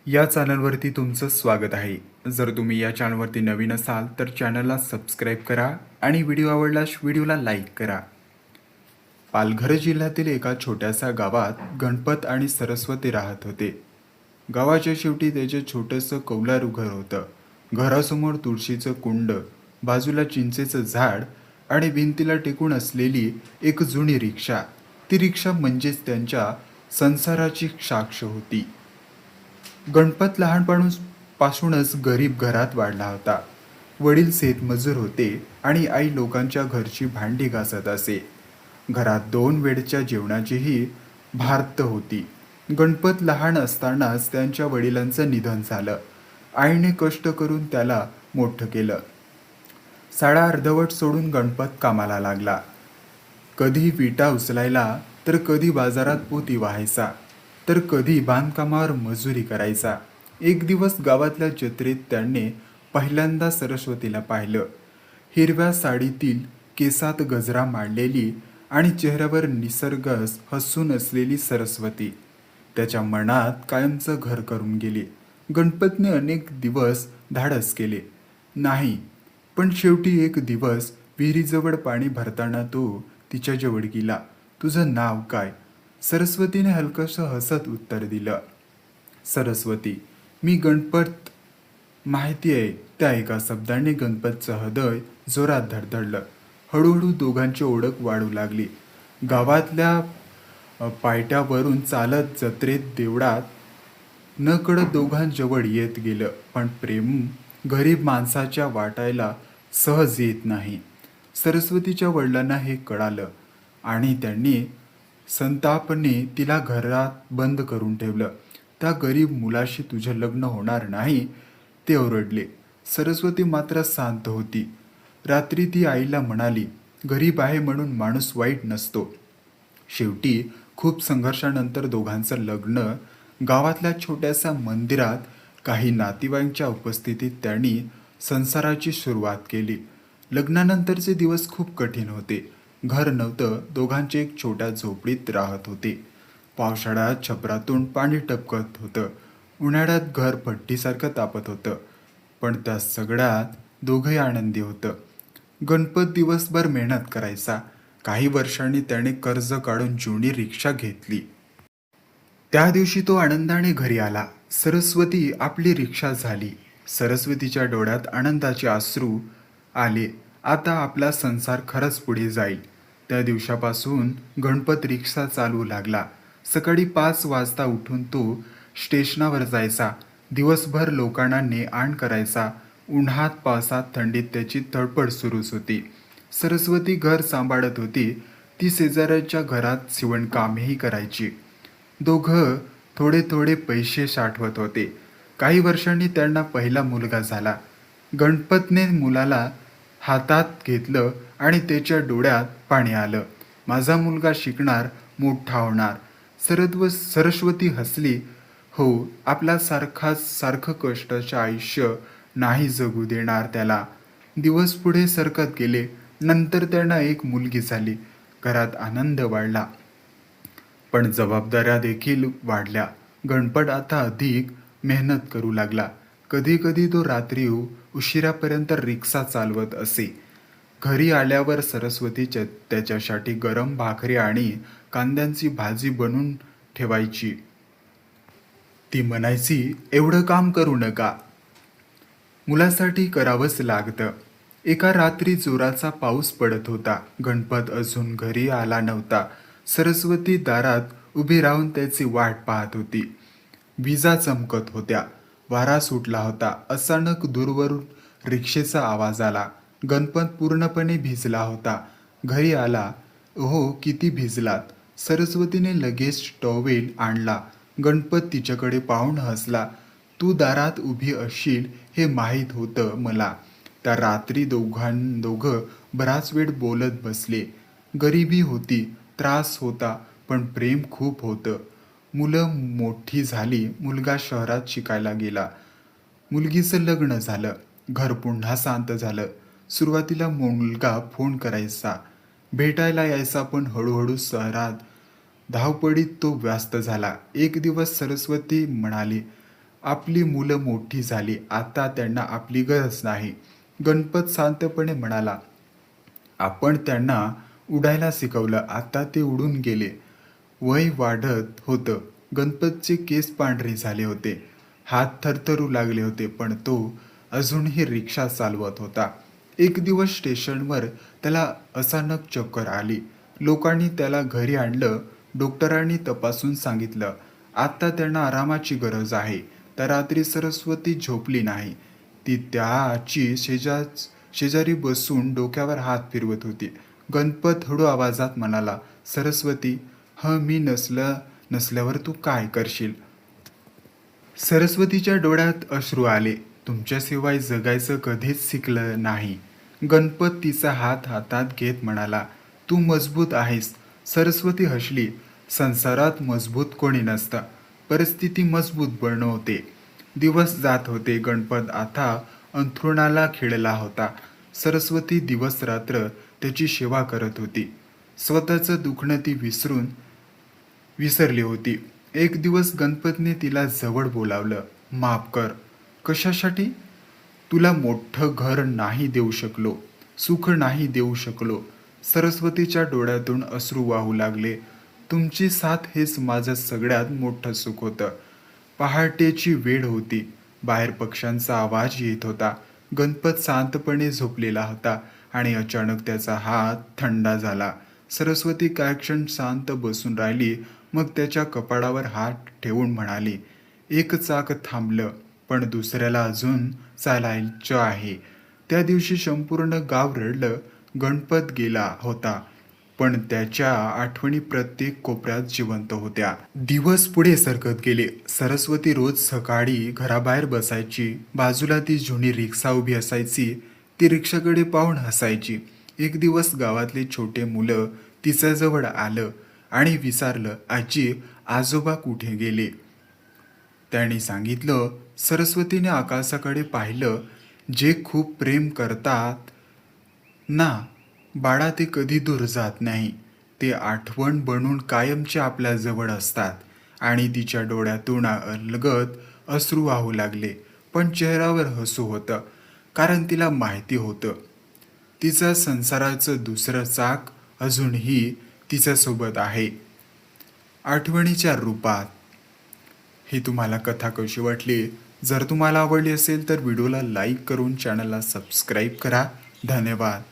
या चॅनलवरती तुमचं स्वागत आहे. जर तुम्ही या चॅनलवरती नवीन असाल तर चॅनलला सबस्क्राईब करा आणि व्हिडिओ आवडल्यास व्हिडिओला लाईक करा. पालघर जिल्ह्यातील एका छोट्याशा गावात गणपत आणि सरस्वती राहत होते. गावाच्या शेवटी त्याचे छोटंसं कौलारू घर होतं. घरासमोर तुळशीचं कुंड, बाजूला चिंचेचं झाड आणि भिंतीला टेकून असलेली एक जुनी रिक्षा. ती रिक्षा म्हणजेच त्यांच्या संसाराची साक्ष होती. गणपत लहानपणापासूनच गरीब घरात वाढला होता. वडील शेतमजूर होते आणि आई लोकांच्या घरची भांडी घासत असे. घरात 2 वेळच्या जेवणाचीही भारत होती. गणपत लहान असतानाच त्यांच्या वडिलांचं निधन झालं. आईने कष्ट करून त्याला मोठं केलं. शाळा अर्धवट सोडून गणपत कामाला लागला. कधी विटा उचलायला, तर कधी बाजारात पोती वाहायचा, तर कधी बांधकामावर मजुरी करायचा. एक दिवस गावातल्या जत्रेत त्याने पहिल्यांदा सरस्वतीला पाहिलं. हिरव्या साडीतील, केसात गजरा मांडलेली आणि चेहऱ्यावर निसर्ग हसून असलेली सरस्वती त्याच्या मनात कायमचं घर करून गेली. गणपतने अनेक दिवस धाडस केले नाही, पण शेवटी एक दिवस विहिरीजवळ पाणी भरताना तो तिच्याजवळ गेला. तुझं नाव काय? सरस्वतीने हलकसं हसत उत्तर दिलं. सरस्वती, मी गणपत. माहिती आहे. त्या एका शब्दाने गणपतचं हृदय जोरात धडधडलं. हळूहळू दोघांची ओळख वाढू लागली. गावातल्या पायट्यावरून चालत जत्रेत देवळात नकळत दोघांजवळ येत गेलं. पण प्रेम गरीब माणसाच्या वाटायला सहज येत नाही. सरस्वतीच्या वडिलांना हे कळालं आणि त्यांनी संतापाने तिला घरात बंद करून ठेवलं. त्या गरीब मुलाशी तुझं लग्न होणार नाही, ते ओरडले. सरस्वती मात्र शांत होती. रात्री ती आईला म्हणाली, गरीब आहे म्हणून माणूस वाईट नसतो. शेवटी खूप संघर्षानंतर दोघांचं लग्न गावातल्या छोट्याशा मंदिरात काही नातेवाईकांच्या उपस्थितीत त्यांनी संसाराची सुरुवात केली. लग्नानंतरचे दिवस खूप कठीण होते. घर नव्हतं. दोघांचे एक छोट्या झोपडीत राहत होते. पावसाळ्यात छपरातून पाणी टपकत होतं. उन्हाळ्यात घर भट्टीसारखं तापत होतं. पण त्या सगळ्यात दोघंही आनंदी होतं. गणपत दिवसभर मेहनत करायचा. काही वर्षांनी त्याने कर्ज काढून जुनी रिक्षा घेतली. त्या दिवशी तो आनंदाने घरी आला. सरस्वती आपली रिक्षा झाली. सरस्वतीच्या डोळ्यात आनंदाचे अश्रू आले. आता आपला संसार खरंच पुढे जाईल. त्या दिवसापासून गणपत रिक्षा चालवू लागला. सकाळी 5 वाजता उठून तो स्टेशनावर जायचा. दिवसभर लोकांना ने-आण करायचा. उन्हात, पावसात, थंडीत त्याची धडपड सुरूच होती. सरस्वती घर सांभाळत होती. ती शेजाऱ्याच्या घरात शिवणकामही करायची. दोघं थोडे थोडे पैसे साठवत होते. काही वर्षांनी त्यांना पहिला मुलगा झाला. गणपतने मुलाला हातात घेतलं आणि त्याच्या डोळ्यात पाणी आलं. माझा मुलगा शिकणार, मोठा होणार. सरस्वती हसली. हो, आपला सारखं कष्टाचं आयुष्य नाही जगू देणार त्याला. दिवस पुढे सरकत गेले. नंतर त्यांना एक मुलगी झाली. घरात आनंद वाढला. पण जबाबदाऱ्या देखील वाढल्या. गणपत आता अधिक मेहनत करू लागला. कधी कधी तो रात्री उशिरापर्यंत रिक्षा चालवत असे. घरी आल्यावर सरस्वती त्याच्यासाठी गरम भाकरी आणि कांद्यांची भाजी बनवून ठेवायची. ती म्हणायची, एवढं काम करू नका, मुलासाठी करावंच लागतं. एका रात्री जोराचा पाऊस पडत होता. गणपत अजून घरी आला नव्हता. सरस्वती दारात उभी राहून त्याची वाट पाहत होती. विजा चमकत होत्या. वारा सुटला होता. अचानक दूरवरून रिक्षेचा आवाज आला. गणपत पूर्णपणे भिजला होता. घरी आला. "ओहो, किती भिजलात." सरस्वतीने लगेच टॉवेल आणला. गणपत तिच्याकडे पाहून हसला. "तू दारात उभी असशील हे माहीत होतं मला." त्या रात्री दोघं बराच वेळ बोलत बसले. गरिबी होती, त्रास होता, पण प्रेम खूप होतं. मुलं मोठी झाली. मुलगा शहरात शिकायला गेला. मुलगीचं लग्न झालं. घर पुन्हा शांत झालं. सुरुवातीला मुलगा फोन करायचा, भेटायला यायचा, पण हळूहळू शहरात धावपळीत तो व्यस्त झाला. एक दिवस सरस्वती म्हणाली, आपली मुलं मोठी झाली, आता त्यांना आपली गरज नाही. गणपत शांतपणे म्हणाला, आपण त्यांना उडायला शिकवलं, आता ते उडून गेले. वय वाढत होतं. गणपतचे केस पांढरे झाले होते. हात थरथरू लागले होते, पण तो अजूनही रिक्षा चालवत होता. एक दिवस स्टेशनवर त्याला अचानक चक्कर आली. लोकांनी त्याला घरी आणलं. डॉक्टरांनी तपासून सांगितलं, आता त्यांना आरामाची गरज आहे. त्या रात्री सरस्वती झोपली नाही. ती त्याची शेजारी बसून डोक्यावर हात फिरवत होती. गणपत हळू आवाजात म्हणाला, सरस्वती, मी नसल्यावर तू काय करशील? सरस्वतीच्या डोळ्यात अश्रू आले. तुमच्याशिवाय जगायचं कधीच शिकलं नाही. गणपत तिचा हात हातात घेत म्हणाला, तू मजबूत आहेस. सरस्वती हसली. संसारात मजबूत कोणी नसतं, परिस्थिती मजबूत बनवते. दिवस जात होते. गणपत आता अंथरुणाला खिळला होता. सरस्वती दिवस रात्र त्याची सेवा करत होती. स्वतःचं दुखणं ती विसरली होती. एक दिवस गणपतने तिला जवळ बोलावलं. माफ कर. कशासाठी? तुला मोठं घर नाही देऊ शकलो, सुख नाही देऊ शकलो. सरस्वतीच्या डोळ्यातून अश्रू वाहू लागले. तुमची साथ हेच माझं सगळ्यात मोठं सुख होतं. पहाटेची वेळ होती. बाहेर पक्ष्यांचा आवाज येत होता. गणपत शांतपणे झोपलेला होता आणि अचानक त्याचा हात थंडा झाला. सरस्वती काही क्षण शांत बसून राहिली, मग त्याच्या कपाळावर हात ठेवून म्हणाली, एक चाक थांबलं, पण दुसऱ्याला अजून चालायचं आहे. त्या दिवशी संपूर्ण गाव रडलं. गणपत गेला होता, पण त्याच्या आठवणी प्रत्येक कोपऱ्यात जिवंत होत्या. दिवस पुढे सरकत गेले. सरस्वती रोज सकाळी घराबाहेर बसायची. बाजूला ती जुनी रिक्षा उभी असायची. ती रिक्षाकडे पाहून हसायची. एक दिवस गावातले छोटे मुलं तिच्याजवळ आलं आणि विचारलं, आजी, आजोबा कुठे गेले? त्याने सांगितलं, सरस्वतीने आकाशाकडे पाहिलं. जे खूप प्रेम करतात ना बाळा, ते कधी दूर जात नाही. ते आठवण बनून कायमचे आपल्या जवळ असतात. आणि तिच्या डोळ्यातून अलगद अश्रू वाहू लागले, पण चेहऱ्यावर हसू होतं, कारण तिला माहिती होतं तिचा संसाराचं दुसरं चाक अजूनही तिच्यासोबत आहे, आठवणीच्या रूपात. ही तुम्हाला कथा कशी वाटली? जर तुम्हाला आवडली असेल तर व्हिडिओला लाईक करून चॅनलला सबस्क्राईब करा. धन्यवाद.